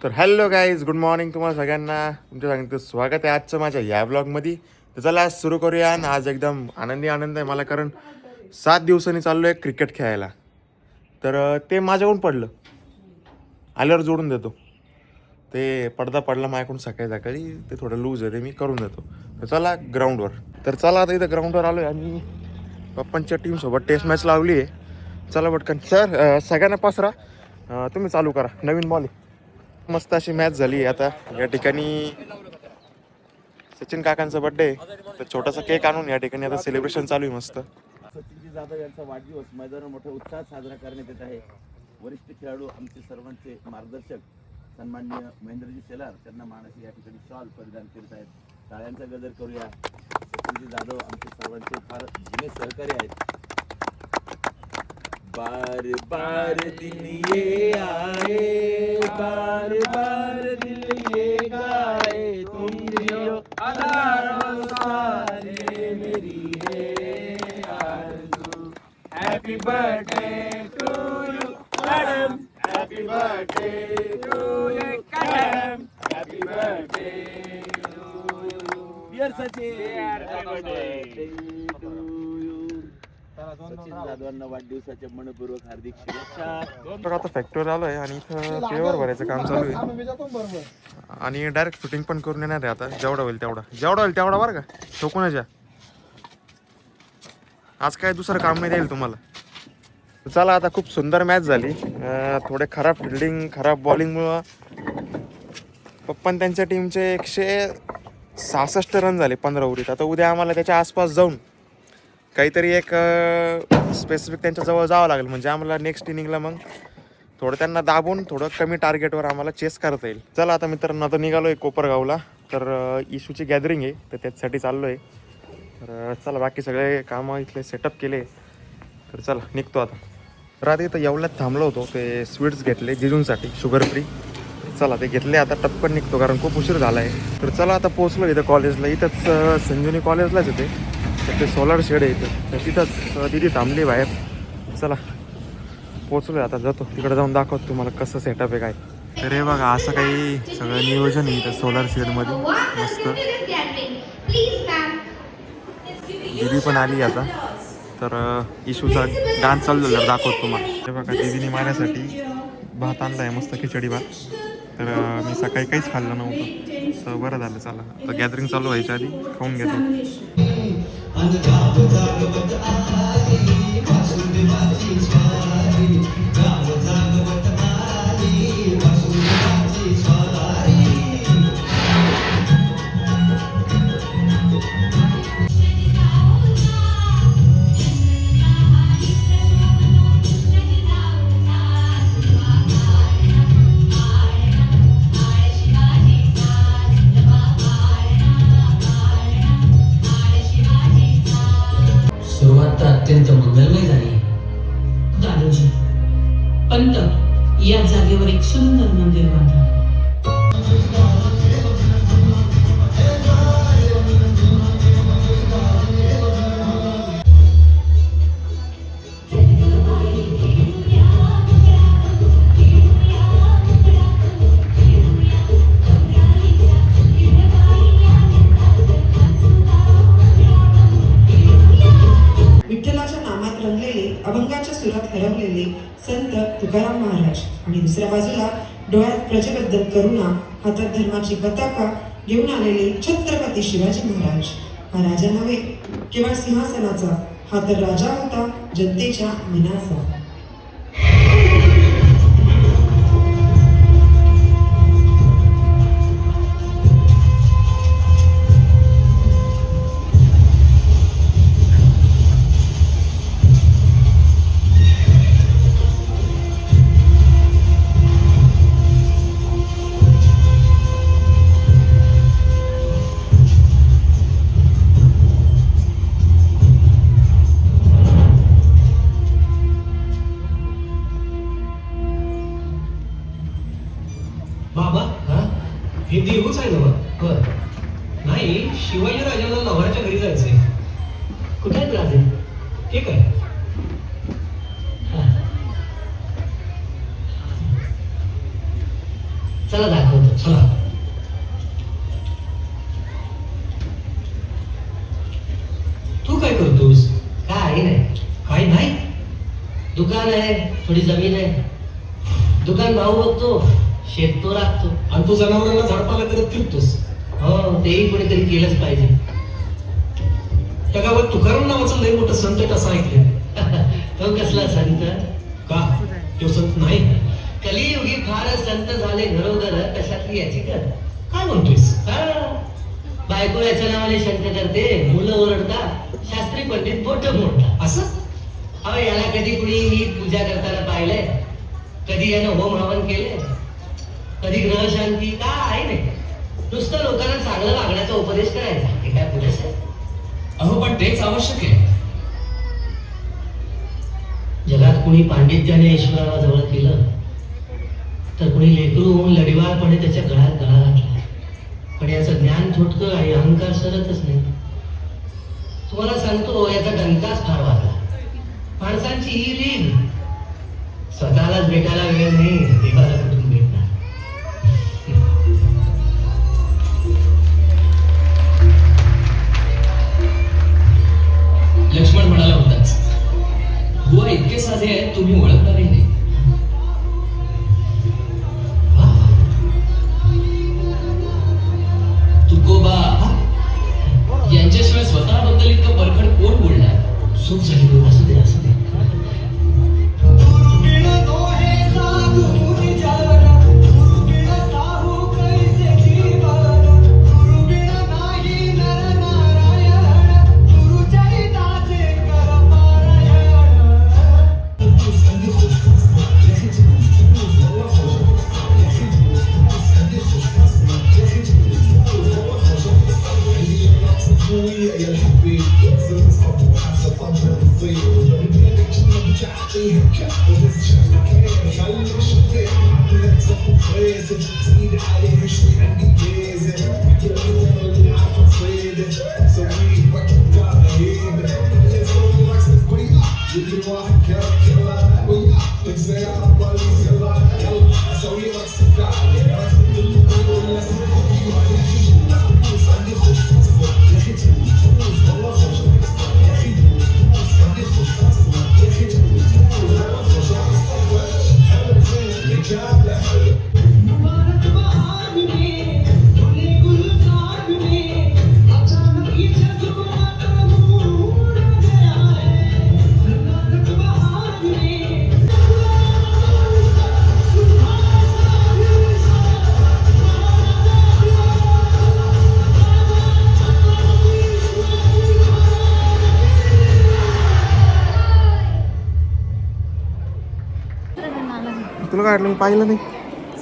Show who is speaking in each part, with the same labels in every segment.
Speaker 1: तर hello guys, good morning तुम्हाला सगळ्यांना. तुमच्या सगळ्यांचं स्वागत आहे आजचं माझ्या या ब्लॉगमध्ये. तर चला आज सुरू करूया. आणि आज एकदम आनंदी आनंद आहे मला, कारण 7 दिवसांनी चाललो आहे क्रिकेट खेळायला. तर ते माझ्याकडून पडलं, आल्यावर जोडून देतो. ते पडदा पडला माझ्याकडून सकाळी सकाळी, ते थोडं लूज आहे, ते मी करून देतो. तर चला ग्राउंडवर. तर चला आता इथं ग्राउंडवर आलो आहे आणि पप्पांच्या टीमसोबत टेस्ट मॅच लावली आहे. चला पटकन सर, सगळ्यांना पसरा. तुम्ही चालू करा. नवीन बॉल आहे. मस्त अशी मॅच झाली. आता या ठिकाणी सचिन काकांचा बर्थडे, तर छोटासा केक आणून या ठिकाणी आता सेलिब्रेशन चालू आहे मस्त.
Speaker 2: सचिनजी जाधव यांचा वाढदिवस मैदानावर मोठ्या उत्साहात साजरा करण्यात येत आहे. वरिष्ठ खेळाडू आमचे सर्वांचे मार्गदर्शक सन्माननीय महेंद्रजी शेलार त्यांना मानाची या ठिकाणी शॉल परिधान करीत आहेत. टाळ्यांचा गजर करूया. सचिनजी जाधव आमचे सर्वांचे फार जुने सहकारी आहेत. बार बार दिन ये आए, बार बार दिल ये गाए, तुम जियो हजारों साले मेरी है आरज़ू. Happy birthday to you madam, happy birthday to you madam, happy birthday to you dear Sachin, happy birthday to you. Sachin जाधवांना वाढदिवसाच्या मनपूर्वक हार्दिक शुभेच्छा.
Speaker 1: आता फॅक्टरीवर आलो आहे आणि इथं पेवर भरायचं काम चालू आहे आणि डायरेक्ट शूटिंग पण करून येणार आहे. आता जेवढा होईल तेवढा बरं का, ठोकूनच या. आज काय दुसरं काम नाही देईल तुम्हाला. चला आता खूप सुंदर मॅच झाली. थोडे खराब फिल्डिंग, खराब बॉलिंगमुळं पप्पन त्यांच्या टीमचे 166 रन झाले 15 ओव्हरीत. आता उद्या आम्हाला त्याच्या आसपास जाऊन काहीतरी एक स्पेसिफिक त्यांच्याजवळ जावं लागेल, म्हणजे आम्हाला नेक्स्ट इनिंगला मग थोडं त्यांना दाबून थोडं कमी टार्गेटवर आम्हाला चेस करता येईल. चला आता मित्रांनो, आता निघालो आहे कोपरगावला. तर इशूची गॅदरिंग आहे, तर त्याच्यासाठी चाललो आहे. तर चला, बाकी सगळे कामं इथले सेटअप केले. तर चला निघतो आता. रात्री इथं येवल्यात थांबलो होतो, ते स्वीट्स घेतले जिजूंसाठी शुगर फ्री. चला ते घेतले, आता टपकन निघतो कारण खूप उशीर झाला आहे. तर चला आता पोहोचलो इथं कॉलेजला. इथंच संजीवनी कॉलेजलाच येते, तर ते सोलार शेड आहे इथं, तर तिथंच दिदी थांबली बाहेर. चला पोचलो आता, जातो तिकडे जाऊन दाखवतो तुम्हाला कसं सेटअप आहे काय. तर हे बघा, असं काही सगळं नियोजन आहे इथं सोलार शेडमध्ये मस्त. दिदी पण आली आता. तर इशूचा डान्स चालू झाला, दाखवतो तुम्हाला. हे बघा, दिदीने माझ्यासाठी भात आणला आहे, मस्त खिचडी भात. तर मी सकाळी काहीच खाल्लं नव्हतं, तर बरं झालं. चला तर गॅदरिंग चालू व्हायच्या आधी खाऊन घेतो.
Speaker 3: सुरुवात अत्यंत मंगलमय झाली. दादोजी पंत या जागेवर एक सुंदर मंदिर बांधा.
Speaker 4: विठ्ठलाच्या नामात रंगलेले, अभंगाच्या सुरात हरवलेले संत तुकाराम महाराज आणि दुसऱ्या बाजूला डोळ्यात प्रजबद्ध करुणा, हातात धर्माची पताका घेऊन आलेले छत्रपती शिवाजी महाराज. हा राजा नव्हे केवळ सिंहासनाचा, हा तर राजा होता जनतेच्या मनाचा.
Speaker 3: बाबा हे देऊच आहे बाबा. नाही, शिवाजी राजाला लव्हारच्या घरी जायचंय. कुठे आहेत राजे? ठीक आहे. चला चला दाखवतो, चला. तू काय करतोस? काही नाही. काही नाही? दुकान आहे, थोडी जमीन आहे. दुकान भाऊ बघतो, शेत तो राखतो. आणि तू जनावरांना झाडपाला करत फिरतोस. हो, तेही कोणीतरी केलंच पाहिजे. त्या गावात तुकाराम नावाचा लय मोठा संत आहे असं ऐकलं. तो कसला संत? का तो संत नाही? कलियुगी फार संत झाले घरोघर, कशातली याची कर. काय म्हणतोयस? बायको याच्या नावाने शंक करते, मुलं ओरडतात, शास्त्री पंडित बोट मोडतात. असं अहो, याला कधी कुणी नीट पूजा करताना पाहिलंय? कधी यानं होम हवन केले? कधी ग्रहशांती? काय नाही. नुसतं लोकांना चांगलं वागण्याचा उपदेश करायचा, हे काय पुरेसं आहे? अहो, पण तेच आवश्यक आहे. जगात कुणी पांडित्याने ईश्वराला जवळ केलं, तर कुणी लेकरू होऊन लढीवारपणे त्याच्या गळ्यात गळा घातला. पण याचं ज्ञान थोडकं आणि अहंकार सरतच नाही. तुम्हाला सांगतो, याचा डंकाच फार वाजला. माणसांची ही रीत, स्वतःलाच भेटायला वेळ नाही, देवाला कुठून भेटणार?
Speaker 5: लक्ष्मण म्हणाला होताच, बुवा इतके साधे आहेत, तुम्ही ओळखणारही नाही. तुकोबा यांच्याशिवाय स्वतःबद्दल इतकं परखड कोण बोलणार?
Speaker 3: चूक झाली बघ, असू दे, असू दे.
Speaker 1: तुला काय वाटलं? मी पाहिलं नाही,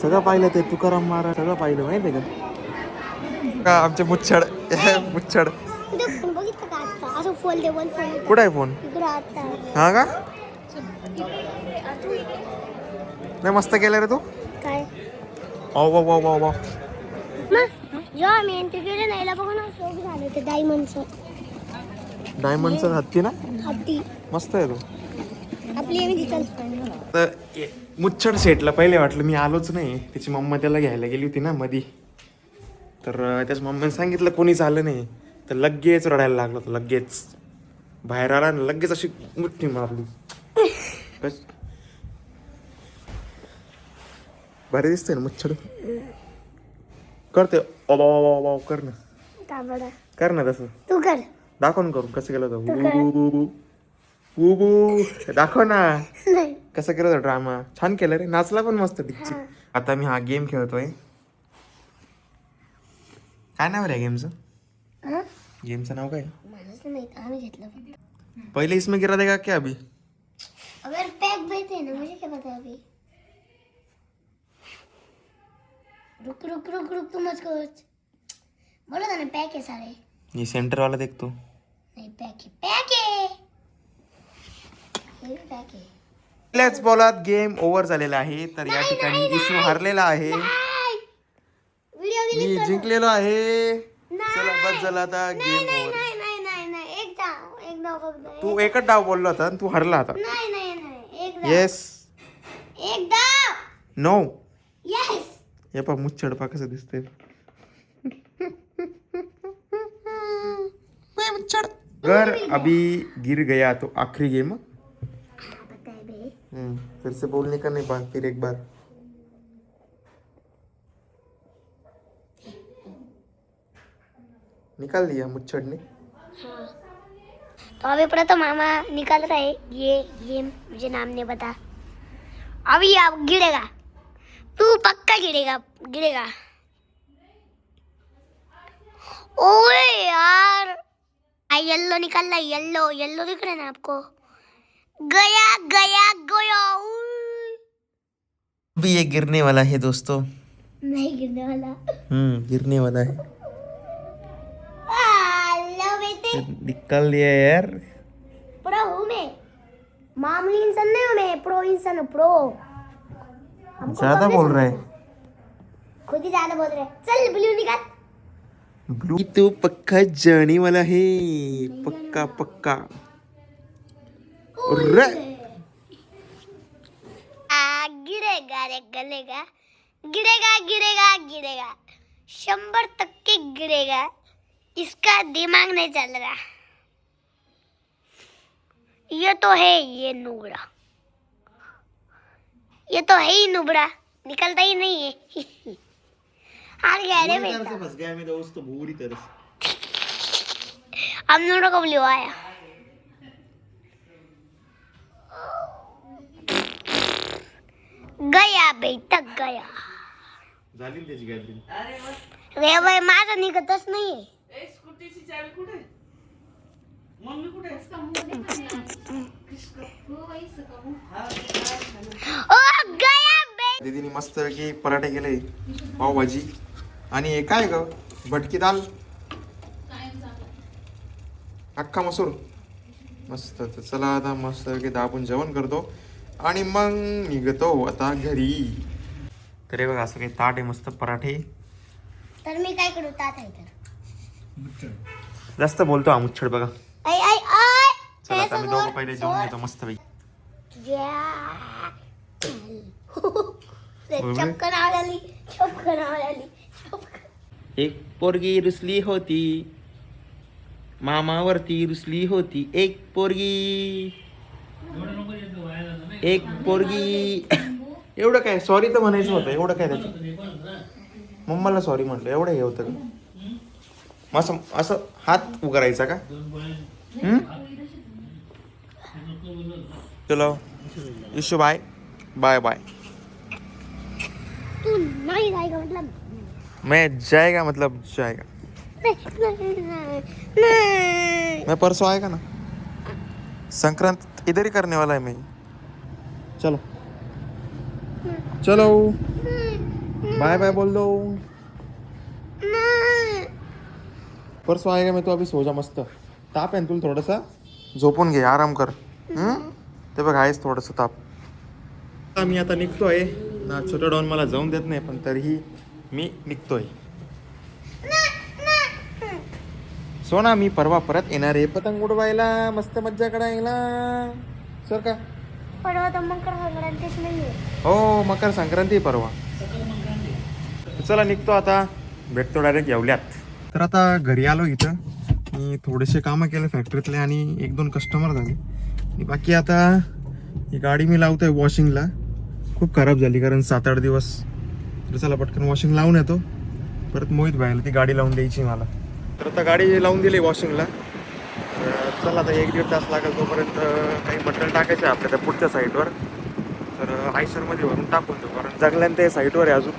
Speaker 1: सगळं पाहिलं. ते तुकाराम महाराज सगळं पाहिलं, माहिती आहे का? आमचे मुच्छड मुच्छड
Speaker 6: बघितलं का आता असं फोल्डेबल फोन
Speaker 1: कुठं आहे फोन? हा का? नाही, मस्त केलं रे तू.
Speaker 6: काय
Speaker 1: wow wow wow wow wow.
Speaker 6: जेव्हा मी एंट्री केलं ना, याला बघून शौक झालं ते डायमंडचं.
Speaker 1: डायमंडचं हत्ती ना,
Speaker 6: हत्ती
Speaker 1: मस्त आहे तो.
Speaker 6: आपली एम दिसल.
Speaker 1: तर मुच्छड सेटला पहिले वाटलं मी आलोच नाही. त्याची मम्मा त्याला घ्यायला गेली होती ना मधी, तर त्याच्या मम्मीने सांगितलं कोणीच आलं नाही, तर लगेच रडायला लागला तो. लगेच बाहेर आला ना, लगेच अशी मुठ्ठी मारली. भारी दिसतंय ना मुच्छड. करते कर ना,
Speaker 6: का बरं
Speaker 1: कर ना तसं.
Speaker 6: तू कर.
Speaker 1: दाखव ना करून कसं केलं होतं. दाखव ना
Speaker 6: नाही
Speaker 1: कसं केलं होतं ड्रामा. छान केलं रे, नाचला पण मस्त दीक्षित. आता मी हा गेम खेळतोय. काय नाव रे गेमचं?
Speaker 6: हां
Speaker 1: गेमचं नाव काय?
Speaker 6: मलाच नाही, आम्ही घेतलं फक्त.
Speaker 1: पहिले इसमें गिरा देगा क्या अभी?
Speaker 6: अगर पैक भेजते ना, मुझे क्या पता अभी. रुक रुक रुक रुक, तू मत कोच. बोलो ना, पैक है सारे.
Speaker 1: ये सेंटर वाला देख तू.
Speaker 6: नहीं, पैक है, पैक है, ये भी पैक है.
Speaker 1: पहिल्याच बॉलात गेम ओव्हर झालेला आहे. तर या ठिकाणी इशू हरलेला आहे,
Speaker 6: व्हिडिओ
Speaker 1: मी जिंकलेलो आहे.
Speaker 6: नाही.
Speaker 1: चला बस झाला आता, गेम
Speaker 6: नाही
Speaker 1: ओव्हर.
Speaker 6: नाही नाही नाही नाही, एकदा फक्त.
Speaker 1: तू एकच डाव बोलला होता आणि तू हरला होता.
Speaker 6: नाही नाही नाही, एकदा.
Speaker 1: येस
Speaker 6: एकदा.
Speaker 1: No
Speaker 6: yes.
Speaker 1: हे पा मुच्छड पा कसं दिसतंय. अगर अभी गिर गया तो आखिरी गेम.
Speaker 6: पता है बे.
Speaker 1: फिर से बोलने का नहीं, फिर एक बार. निकाल दिया मुच्छड़ ने.
Speaker 6: तो अभी तो मामा निकाल रहा है ये गेम. मुझे नाम नहीं पता. अभी आप गिरेगा. तू पक्का गिरेगा गिरेगा. ओए यार येल्लो निकाल रहा है. येल्लो येल्लो दिख रहा है ना आपको. गया गया गया.
Speaker 1: अभी ये गिरने वाला है दोस्तों.
Speaker 6: नहीं गिरने वाला.
Speaker 1: गिरने वाला है.
Speaker 6: लो बेटे.
Speaker 1: निकाल दिया यार.
Speaker 6: प्रो हूँ मैं. मामूली इंसान नहीं हूँ मैं. प्रो इंसान हूँ. प्रो. हमको
Speaker 1: ज्यादा
Speaker 6: कम
Speaker 1: बोल
Speaker 6: नहीं
Speaker 1: रहे
Speaker 6: समझना. खुद ही ज्यादा बोल रहे. चल ब्लू निकाल.
Speaker 1: ब्लू तो पक्का जाने वाला है. पक्का पक्का.
Speaker 6: गिरेगा रे गलेगा. गिरेगा गिरेगा गिरेगा. 100% गिरेगा. इसका दिमाग नहीं चल रहा. ये तो है ये नुबड़ा. ये तो है ही नुबड़ा. निकलता ही नहीं है. हार गया रे बेटा.
Speaker 1: फंस गया मैं दोस्त बुरी तरह से.
Speaker 6: हम दोनों को ब्लू आया. गया बेटा गया.
Speaker 1: झाली ना त्याची गॅदरिंग.
Speaker 6: रे बाई माझं निघतच नाहीये. ओ गया बे.
Speaker 1: दीदीने मस्त पैकी पराठे केले, पावभाजी आणि हे काय ग भटकी दाल, अख्खा मसूर. मस्त. तर चला आता मस्त पैकी दाबून जेवण करतो आणि मग निघतो आता घरी. तर हे बघा असं काही ताट आहे, मस्त पराठे.
Speaker 6: तर मी काय करू तात आहे तर.
Speaker 1: जास्त बोलतो हा मुच्छड बघा.
Speaker 6: आई आई आई.
Speaker 1: चला आता मी दोघं पहिले जेवून घेतो मस्त पैकी.
Speaker 6: चपकन आली. चपकन आली.
Speaker 1: एक पोरगी रुसली होती, मामावरती रुसली होती. एक पोरगी, एक पोरगी. एवढं काय सॉरी तर म्हणायचं होतं. एवढं काय त्याचं. मम्माला सॉरी म्हटलं एवढं हे होतं का. असं असं हात उगारायचा का. चलो इशू बाय बाय बाय.
Speaker 6: तू नहीं जाएगा मतलब.
Speaker 1: मैं जाएगा मतलब जाएगा. मैं परसों आएगा ना. संक्रांत इधर ही करने वाला है मैं. चलो चलो बाय बाय बोल दो. परसों आएगा मैं. तो अभी सो जा मस्त. ताप आहे ना तुला थोडासा. झोपून घे, आराम कर. ते बघ आहेस थोडंसं ताप. मी आता निघतोय ना. छोटा डॉन मला जाऊन देत नाही, पण तरीही मी निघतोय. सोना मी परवा परत येणार आहे पतंग उडवायला, मस्त मज्जा करायला. सर का
Speaker 6: परवा तो मकर संक्रांतीच नाहीये.
Speaker 1: हो मकर संक्रांती परवा. चला निघतो आता. भेटतो डायरेक्ट येवल्यात. तर आता घरी आलो इथं. मी थोडेसे कामं केले फॅक्टरीतले आणि 1-2 कस्टमर झाले. आणि बाकी आता ही गाडी मी लावतोय वॉशिंगला. खूप खराब झाली कारण 7-8 दिवस. तर चला पटकन वॉशिंग लावून येतो. परत मोहित भाईला ती गाडी लावून द्यायची मला. तर आता गाडी लावून दिली वॉशिंगला. चला आता 1-1.5 तास लागेल. तोपर्यंत काही मटेरियल टाकायचं आहे आपल्या त्या पुढच्या साईडवर. तर आयसरमध्ये भरून टाकून देऊ, कारण जगल्यान ते साईडवर आहे अजून.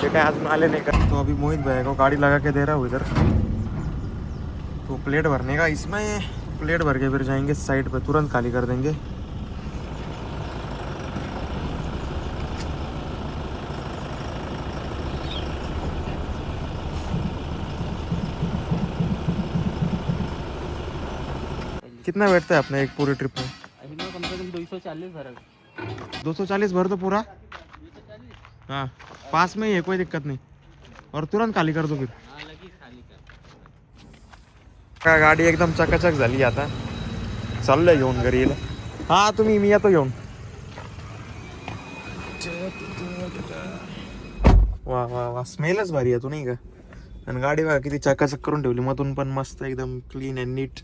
Speaker 1: ते काय अजून आले नाही का. तो अभी मोहित भाई को गाड़ी लगा के दे रहा हूँ इधर. तो प्लेट भरने का इसमें. प्लेट भर के फिर जाएंगे साइड पे, तुरंत खाली कर देंगे. कितना बैठता है अपने एक पूरी ट्रिप में.
Speaker 7: अभी ना कम से कम 240 भरा.
Speaker 1: 240 भर दो पूरा. हाँ पास में ही है, कोई दिक्कत नहीं. और तुरंत खाली कर दो फिर. का गाडी एकदम चकाचक झाली आता. चाललंय घेऊन घरी. हा तुम्ही मी येतो घेऊन. वा वा वा, स्मेलच भारी आहे तू नाही का. आणि गाडी बघा किती चकाचक करून ठेवली, मधून पण मस्त एकदम क्लीन अँड नीट.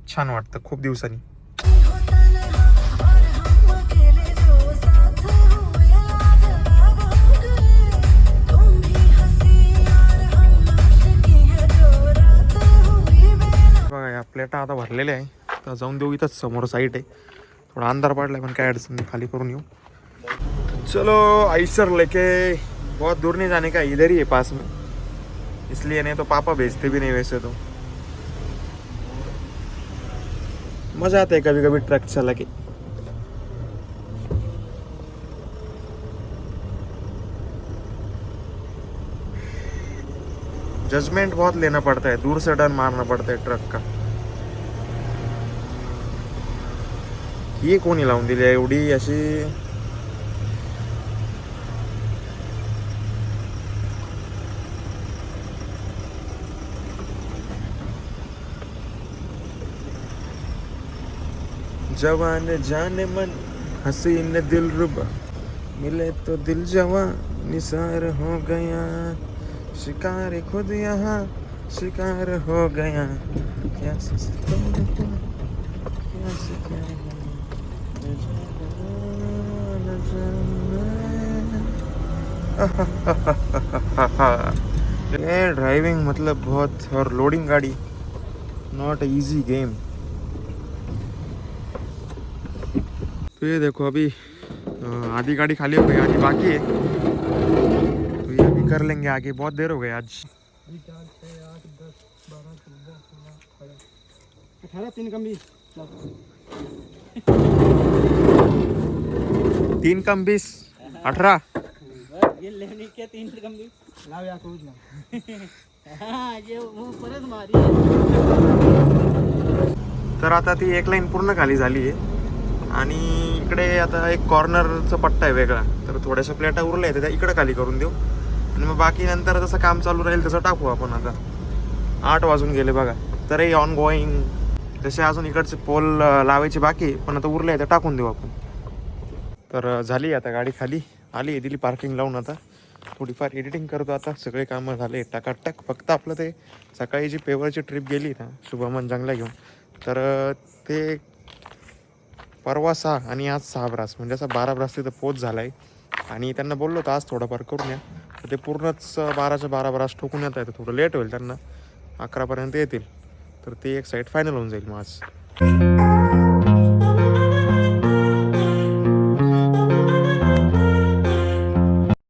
Speaker 1: छान वाटतं खूप दिवसांनी. बघा या प्लेटा आता भरलेल्या आहे, तर जाऊन देऊ. इथंच समोर साईट आहे, थोडा अंधार पडलाय पण काय अडचण नाही, खाली करून येऊ. चलो आइसर लेके बहुत दूर नहीं जाने का, इधर ही है पास में, इसलिए नहीं तो पापा भेजते भी नहीं वैसे तो. मजा आता है कभी कभी ट्रक चला के. जजमेंट बहुत लेना पड़ता है, दूर से टर्न मारना पड़ता है ट्रक का. ही कोणी लावून दिली आहे एवढी अशी. जवान जाने मन हसीन दिल रुबा, मिले तो दिल जवां निसार हो गया, शिकार खुद यहाँ शिकार हो गया, क्या ये ड्राइविंग मतलब बहुत, और लोडिंग गाड़ी नॉट इजी गेम. तो ये देखो अभी आधी गाड़ी खाली हो गई, आधी बाकी है, तो ये भी कर लेंगे आगे. बहुत देर हो गई आज. 3 कम 20 18.
Speaker 7: ये लेने के 3 कम भी लाव या कोच ना. हां ये वो परत मारी.
Speaker 1: तर आता ती एक लाईन पूर्ण खाली झाली आहे, आणि इकडे आता एक कॉर्नरचा पट्टा आहे वेगळा, तर थोड्याशा प्लेटा उरल्या आहेत त्या इकडे खाली करून देऊ, आणि मग बाकी नंतर जसं काम चालू राहील तसं टाकू आपण. आता 8 वाजून गेले बघा, तरी ऑन गोईंग. तसे अजून इकडचे पोल लावायचे बाकी, पण आता उरले तर टाकून देऊ आपण. तर झाली आता गाडी खाली आली, दिली पार्किंग लावून. आता थोडीफार एडिटिंग करतो, आता सगळे कामं झाले टाकाटक. फक्त आपलं ते सकाळी जी पेवरची ट्रिप गेली ना शुभमन जंगला घेऊन, तर ते परवा 6 आणि आज 6 ब्रास, म्हणजे असं 12 ब्रास तिथं पोच झाला आहे. आणि त्यांना बोललो होतं आज थोडंफार करून या, तर ते पूर्णच 12च्या 12 ब्रास ठोकून येत आहे. तर थोडं लेट होईल, त्यांना 11पर्यंत येतील, तर ते एक साईड फायनल होऊन जाईल मग आज.